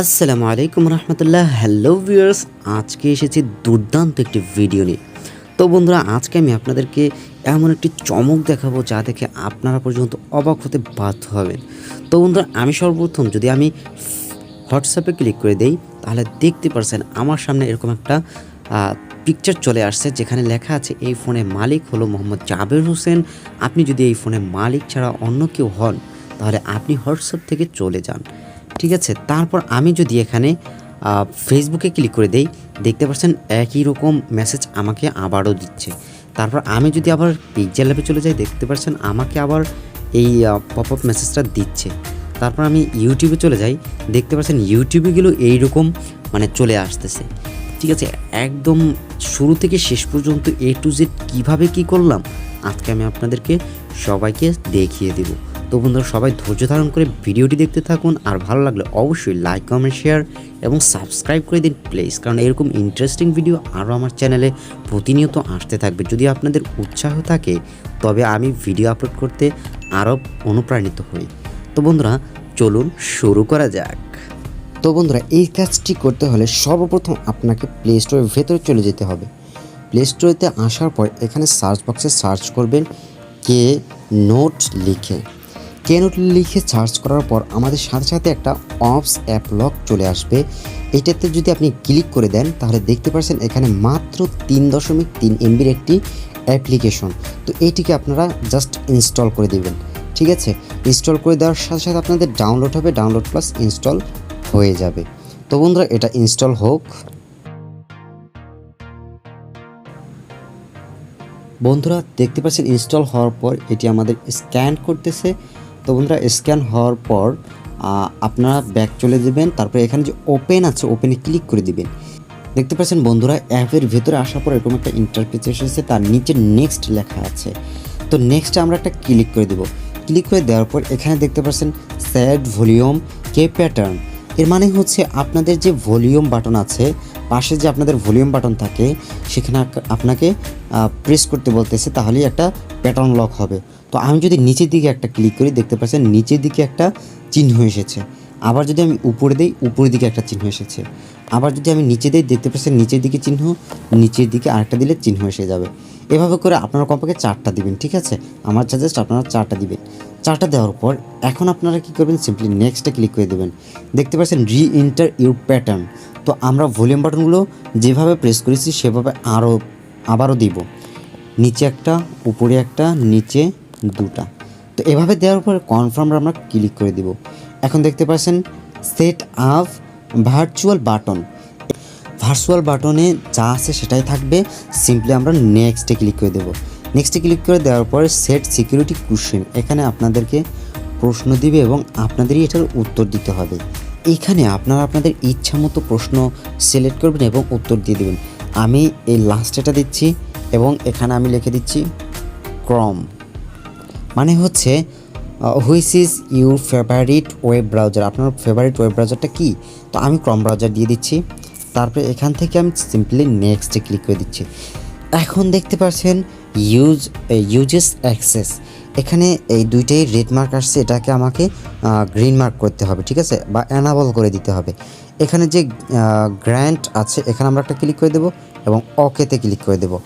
আসসালামু আলাইকুম রহমতুল্লাহ। Hello viewers, আজকে এসেছি দুর্দান্ত একটি ভিডিও নিয়ে। তো বন্ধুরা, আজকে আমি আপনাদেরকে এমন একটি চমক দেখাবো যা দেখে আপনারা পর্যন্ত অবাক হতে বাধ্য হবেন। তো বন্ধুরা, আমি সর্বপ্রথম যদি আমি হোয়াটসঅ্যাপে ক্লিক করে দেই, তাহলে দেখতে পারছেন আমার সামনে এরকম একটা পিকচার চলে আসছে, যেখানে লেখা আছে এই ফোনের মালিক হলো মোহাম্মদ জাবের হোসেন। আপনি যদি এই ফোনের মালিক ছাড়া অন্য কেউ হন, তাহলে আপনি হোয়াটসঅ্যাপ থেকে চলে যান। ঠিক আছে, তারপর আমি যদি এখানে ফেসবুকে ক্লিক করে দেই, দেখতে পাচ্ছেন একই রকম মেসেজ আমাকে আবারও দিচ্ছে। তারপর আমি যদি আবার পিকচার ল্যাবে চলে যাই, দেখতে পাচ্ছেন আমাকে আবার এই পপ আপ মেসেজটা দিচ্ছে। তারপর আমি ইউটিউবে চলে যাই, দেখতে পাচ্ছেন ইউটিউবে গেলেও এইরকম চলে আসতেছে। ঠিক আছে, একদম শুরু থেকে শেষ পর্যন্ত A to Z কীভাবে কী করলাম আজকে আমি আপনাদেরকে সবাইকে দেখিয়ে দেব। তো বন্ধুরা, সবাই ধৈর্য ধারণ করে ভিডিওটি দেখতে থাকুন, আর ভালো লাগলে অবশ্যই লাইক, কমেন্ট, শেয়ার এবং সাবস্ক্রাইব করে দিন প্লিজ, কারণ এরকম ইন্টারেস্টিং ভিডিও আরও আমার চ্যানেলে প্রতিনিয়ত আসতে থাকবে। যদি আপনাদের উৎসাহ থাকে, তবে আমি ভিডিও আপলোড করতে আরও অনুপ্রাণিত হই। তো বন্ধুরা, চলুন শুরু করা যাক। তো বন্ধুরা, এই কাজটি করতে হলে সর্বপ্রথম আপনাকে প্লে স্টোরের ভেতরে চলে যেতে হবে। প্লে স্টোরেতে আসার পর এখানে সার্চ বক্সে সার্চ করবেন কে নোট লিখে। কে নোট লিখে সার্চ করার পর আমাদের সাথে সাথে একটা অ্যাপলক চলে আসবে। এটাতে যদি আপনি ক্লিক করে দেন, তাহলে দেখতে পাচ্ছেন এখানে মাত্র 3.3 MBর একটি অ্যাপ্লিকেশন। তো এইটিকে আপনারা জাস্ট ইনস্টল করে দেবেন। ঠিক আছে, ইনস্টল করে দেওয়ার সাথে সাথে আপনাদের ডাউনলোড হবে, ডাউনলোড প্লাস ইনস্টল হয়ে যাবে। তো বন্ধুরা, এটা ইনস্টল হোক। বন্ধুরা, দেখতে পাচ্ছেন ইনস্টল হওয়ার পর এটি আমাদের স্ক্যান করতেছে। তো বন্ধুরা, স্ক্যান হওয়ার পর আপনারা ব্যাক চলে যাবেন। তারপরে এখানে যে ওপেন আছে, ওপেনে ক্লিক করে দিবেন। দেখতে পাচ্ছেন বন্ধুরা, অ্যাপের ভেতরে আসার পর এরকম একটা ইন্টারফেস এসেছে, তার নিচে নেক্সট লেখা আছে। তো নেক্সটে আমরা একটা ক্লিক করে দেব। ক্লিক করে দেওয়ার পর এখানে দেখতে পাচ্ছেন সেট ভলিউম কে প্যাটার্ন। এর মানে হচ্ছে আপনাদের যে ভলিউম বাটন আছে, পাশে যে আপনাদের ভলিউম বাটন থাকে, সেখানে আপনাকে প্রেস করতে বলতেছে, তাহলেই একটা প্যাটার্ন লক হবে। তো আমি যদি নিচের দিকে একটা ক্লিক করি, দেখতে পাচ্ছেন নিচের দিকে একটা চিহ্ন এসেছে। আবার যদি আমি উপরে দিই, উপরের দিকে একটা চিহ্ন এসেছে। আবার যদি আমি নিচে দিই, দেখতে পাচ্ছেন নিচের দিকে চিহ্ন, নিচের দিকে আরেকটা দিলে চিহ্ন এসে যাবে। এভাবে করে আপনারা কমপক্ষে 4টা দিবেন। ঠিক আছে, আমার সাজেস্ট আপনারা 4টা দিবেন। 4টা দেওয়ার পর এখন আপনারা কী করবেন, সিম্পলি নেক্সটে ক্লিক করে দেবেন। দেখতে পাচ্ছেন রি এন্টার ইউর প্যাটার্ন। তো আমরা ভলিউম বাটনগুলো যেভাবে প্রেস করেছি সেভাবে আবারও দিব। নিচে একটা, উপরে একটা, নিচে 2টা। তো এভাবে দেওয়ার পর কনফার্ম আমরা ক্লিক করে দিব। এখন দেখতে পাচ্ছেন set up virtual button. Virtual বাটনে যা আছে সেটাই থাকবে। সিম্পলি আমরা নেক্সটে ক্লিক করে দেবো। নেক্সটে ক্লিক করে দেওয়ার পরে সেট সিকিউরিটি কোশ্চেন, এখানে আপনাদেরকে প্রশ্ন দিবে এবং আপনাদেরই এটার উত্তর দিতে হবে। এখানে আপনারা আপনাদের ইচ্ছা মতো প্রশ্ন সিলেক্ট করবেন এবং উত্তর দিয়ে দেবেন। আমি এই লাস্টেটা দিচ্ছি এবং এখানে আমি লিখে দিচ্ছি ক্রম, মানে হচ্ছে which is your favourite web browser. আপনার ফেভারিট ওয়েব ব্রাউজারটা কী? তো আমি ক্রম ব্রাউজার দিয়ে দিচ্ছি। তারপরে এখান থেকে আমি সিম্পলি নেক্সটে ক্লিক করে দিচ্ছি। এখন দেখতে পাচ্ছেন ইউজেস অ্যাক্সেস, এখানে এই দুইটাই রেড মার্ক আসছে, এটাকে আমাকে গ্রিন মার্ক করতে হবে। ঠিক আছে, বা অ্যানাবল করে দিতে হবে। এখানে যে গ্র্যান্ট আছে, এখানে আমরা একটা ক্লিক করে দেবো এবং ওকেতে ক্লিক করে দেবো।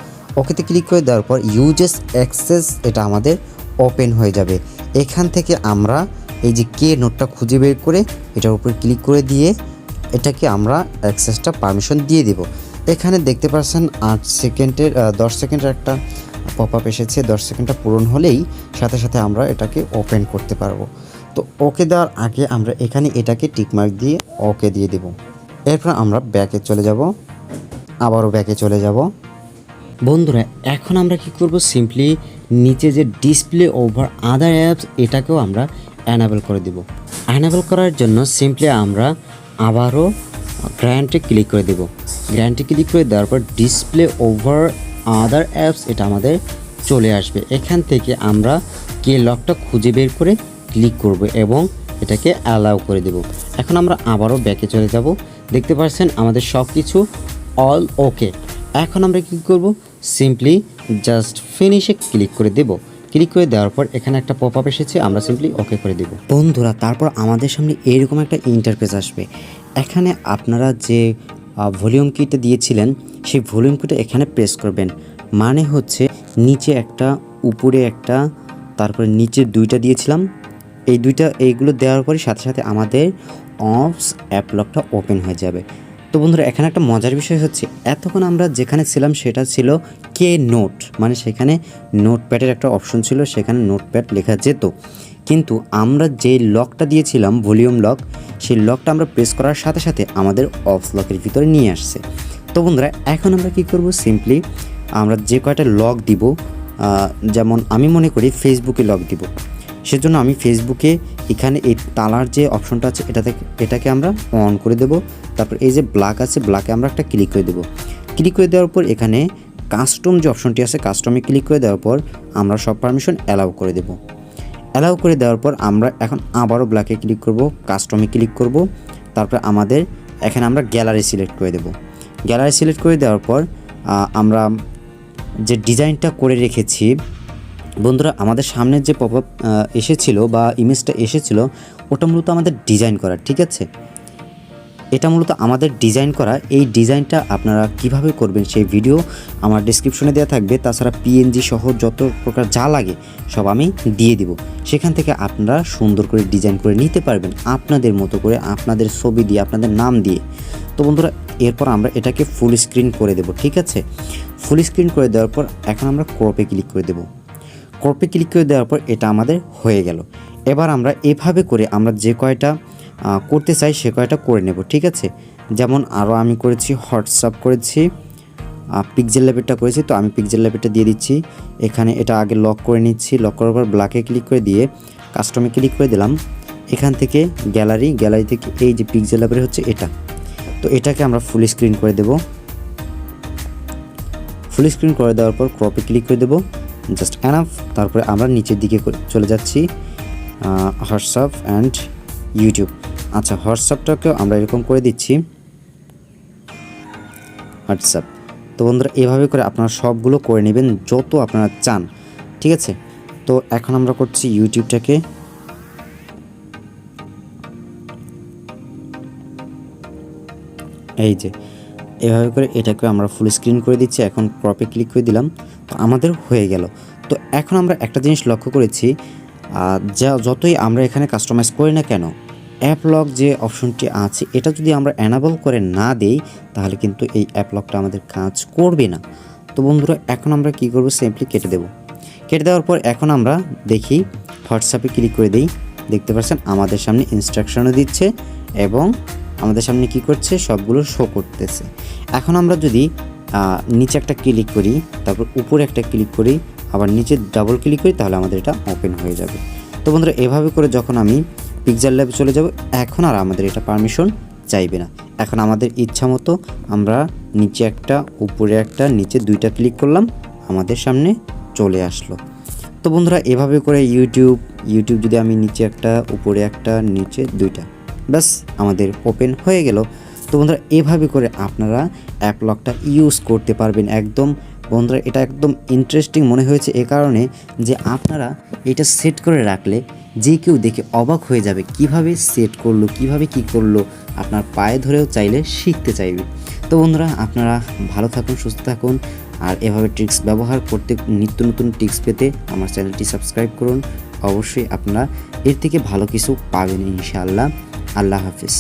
ওকেতে ক্লিক করে দেওয়ার পর ইউজেস অ্যাক্সেস এটা আমাদের ওপেন হয়ে যাবে। এখান থেকে আমরা এই যে কে নোটটা খুঁজে বের করে এটার উপর ক্লিক করে দিয়ে এটাকে আমরা অ্যাক্সেসটা পারমিশন দিয়ে দেব। এখানে দেখতে পাচ্ছেন 10 সেকেন্ডের একটা পপ আপ এসেছে। 10 সেকেন্ডটা পূরণ হলেই সাথে সাথে আমরা এটাকে ওপেন করতে পারবো। তো ওকে দেওয়ার আগে আমরা এখানে এটাকে টিকমার্ক দিয়ে ওকে দিয়ে দেব। এরপর আমরা ব্যাকে চলে যাব, আবারও ব্যাকে চলে যাব। বন্ধুরা, এখন আমরা কি করব, সিম্পলি নিচে যে ডিসপ্লে ওভার আদার অ্যাপস, এটাকেও আমরা অ্যানাবেল করে দেব। অ্যানাবেল করার জন্য সিম্পলি আমরা আবারও গ্র্যান্টে ক্লিক করে দেব। গ্র্যান্টে ক্লিক করে দেওয়ার পর ডিসপ্লে ওভার আদার অ্যাপস এটা আমাদের চলে আসবে। এখান থেকে আমরা কে লকটা খুঁজে বের করে ক্লিক করব এবং এটাকে অ্যালাউ করে দেব। এখন আমরা আবারও ব্যাকে চলে যাব। দেখতে পাচ্ছেন আমাদের সব কিছু অল ওকে। এখন আমরা কী করব, সিম্পলি জাস্ট ফিনিশে ক্লিক করে দেব। ক্লিক করে দেওয়ার পর এখানে একটা পপ আপ এসেছে, আমরা সিম্পলি ওকে করে দেব। বন্ধুরা তারপর আমাদের সামনে এইরকম একটা ইন্টারফেস আসবে। এখানে আপনারা যে ভলিউম কিটা দিয়েছিলেন সেই ভলিউম কিটা এখানে প্রেস করবেন, মানে হচ্ছে নিচে একটা উপরে একটা তারপরে নিচে দুইটা দিয়েছিলাম, এইগুলো দেওয়ার পরে সাথে সাথে আমাদের অফস অ্যাপলকটা ওপেন হয়ে যাবে। তো বন্ধুরা এখানে একটা মজার বিষয় হচ্ছে এতক্ষণ আমরা যেখানে ছিলাম সেটা ছিল কে নোট, মানে সেখানে নোটপ্যাডের একটা অপশন ছিল, সেখানে নোটপ্যাড লেখা যেত, কিন্তু আমরা যে লকটা দিয়েছিলাম ভলিউম লক, সেই লকটা আমরা প্রেস করার সাথে সাথে আমাদের অফস লকের ভিতরে নিয়ে আসছে। তো বন্ধুরা এখন আমরা কি করব, সিম্পলি আমরা যে কয়টা লক দিব, যেমন আমি মনে করি ফেসবুকে লক দিব, সেজন্য আমি ফেসবুকে এখানে এই তালার যে অপশনটা আছে এটাকে আমরা অন করে দেব। তারপর এই যে ব্ল্যাক আছে, ব্ল্যাকে আমরা একটা ক্লিক করে দেব। ক্লিক করে দেওয়ার পর এখানে কাস্টম যে অপশনটি আছে কাস্টমে ক্লিক করে দেওয়ার পর আমরা সব পারমিশন অ্যালাউ করে দেব। অ্যালাউ করে দেওয়ার পর আমরা এখন আবারও ব্ল্যাকে ক্লিক করব, কাস্টমে ক্লিক করব, তারপর আমাদের এখানে আমরা গ্যালারি সিলেক্ট করে দেব। গ্যালারি সিলেক্ট করে দেওয়ার পর আমরা যে ডিজাইনটা করে রেখেছি বন্ধুরা, আমাদের সামনের যে পপআপ এসেছিলো বা ইমেজটা এসেছিলো ওটা মূলত আমাদের ডিজাইন করা, ঠিক আছে, এটা মূলত আমাদের ডিজাইন করা। এই ডিজাইনটা আপনারা কিভাবে করবেন সেই ভিডিও আমার ডেসক্রিপশনে দেওয়া থাকবে, তাছাড়া পিএনজি সহ যত প্রকার যা লাগে সব আমি দিয়ে দিব, সেখান থেকে আপনারা সুন্দর করে ডিজাইন করে নিতে পারবেন আপনাদের মতো করে, আপনাদের ছবি দিয়ে, আপনাদের নাম দিয়ে। তো বন্ধুরা এরপর আমরা এটাকে ফুল স্ক্রিন করে দেব, ঠিক আছে। ফুল স্ক্রিন করে দেওয়ার পর এখন আমরা ক্রপে ক্লিক করে দেব। ক্রপে ক্লিক করে দেওয়ার পর এটা আমাদের হয়ে গেল। এবার আমরা এভাবে করে আমরা যে কয়টা করতে চাই সে কয়টা করে নেব, ঠিক আছে। যেমন আরও আমি করেছি হোয়াটসঅ্যাপ করেছি, পিক্সেল ল্যাবেরটা করেছি, তো আমি পিক্সেল ল্যাবেরটা দিয়ে দিচ্ছি। এখানে এটা আগে লক করে নিচ্ছি, লক করার পর ব্ল্যাকে ক্লিক করে দিয়ে কাস্টমে ক্লিক করে দিলাম। এখান থেকে গ্যালারি থেকে এই যে পিক্সেল ল্যাবের হচ্ছে এটা, তো এটাকে আমরা ফুল স্ক্রিন করে দেব। ফুল স্ক্রিন করে দেওয়ার পর ক্রপে ক্লিক করে দেব, জাস্ট এনাফ। তারপরে আমরা নিচের দিকে চলে যাচ্ছি হোয়াটসঅ্যাপ অ্যান্ড ইউটিউব। আচ্ছা হোয়াটসঅ্যাপটাকেও আমরা এরকম করে দিচ্ছি হোয়াটসঅ্যাপ। তো বন্ধুরা এভাবে করে আপনারা সবগুলো করে নেবেন যত আপনারা চান, ঠিক আছে। তো এখন আমরা করছি ইউটিউবটাকে, এই যে এভাবে করে এটাকে আমরা ফুল স্ক্রিন করে দিচ্ছি। এখন ক্রপে ক্লিক করে দিলাম, তো আমাদের হয়ে গেল। তো এখন আমরা একটা জিনিস লক্ষ্য করেছি, যতই আমরা এখানে কাস্টমাইজ করি না কেন, অ্যাপলক যে অপশনটি আছে এটা যদি আমরা অ্যানাবল করে না দেই তাহলে কিন্তু এই অ্যাপলকটা আমাদের কাজ করবে না। তো বন্ধুরা এখন আমরা কি করব, সিম্পলি কেটে দেব। কেটে দেওয়ার পর এখন আমরা দেখি হোয়াটসঅ্যাপে ক্লিক করে দিই, দেখতে পাচ্ছেন আমাদের সামনে ইনস্ট্রাকশনও দিচ্ছে এবং আমাদের সামনে কি করছে সবগুলো শো করতেছে। এখন আমরা যদি নিচে একটা ক্লিক করি, তারপর উপরে একটা ক্লিক করি, আবার নিচে ডাবল ক্লিক করি, তাহলে আমাদের এটা ওপেন হয়ে যাবে। তো বন্ধুরা এভাবে করে যখন আমি পিক্সেল ল্যাবে চলে যাব, এখন আর আমাদের এটা পারমিশন চাইবে না। এখন আমাদের ইচ্ছা মতো আমরা নিচে একটা উপরে একটা নিচে দুইটা ক্লিক করলাম, আমাদের সামনে চলে আসলো। তো বন্ধুরা এভাবে করে ইউটিউব যদি আমি নিচে একটা উপরে একটা নিচে দুইটা, ব্যাস আমাদের ওপেন হয়ে গেল। তো বন্ধুরা এভাবে করে আপনারা অ্যাপলকটা ইউজ করতে পারবেন একদম। বন্ধুরা এটা একদম ইন্টারেস্টিং মনে হয়েছে এ কারণে যে আপনারা এটা সেট করে রাখলে যে কেউ দেখে অবাক হয়ে যাবে কিভাবে সেট করলো, কিভাবে কি করলো, আপনার পায়ে ধরেও চাইলে শিখতে চাইবে। তো বন্ধুরা আপনারা ভালো থাকুন, সুস্থ থাকুন, আর এভাবে ট্রিক্স ব্যবহার করতে নিত্য নতুন ট্রিক্স পেতে আমার চ্যানেলটি সাবস্ক্রাইব করুন। অবশ্যই আপনারা এর থেকে ভালো কিছু পাবেন ইনশাআল্লাহ। আল্লাহ হাফিজ।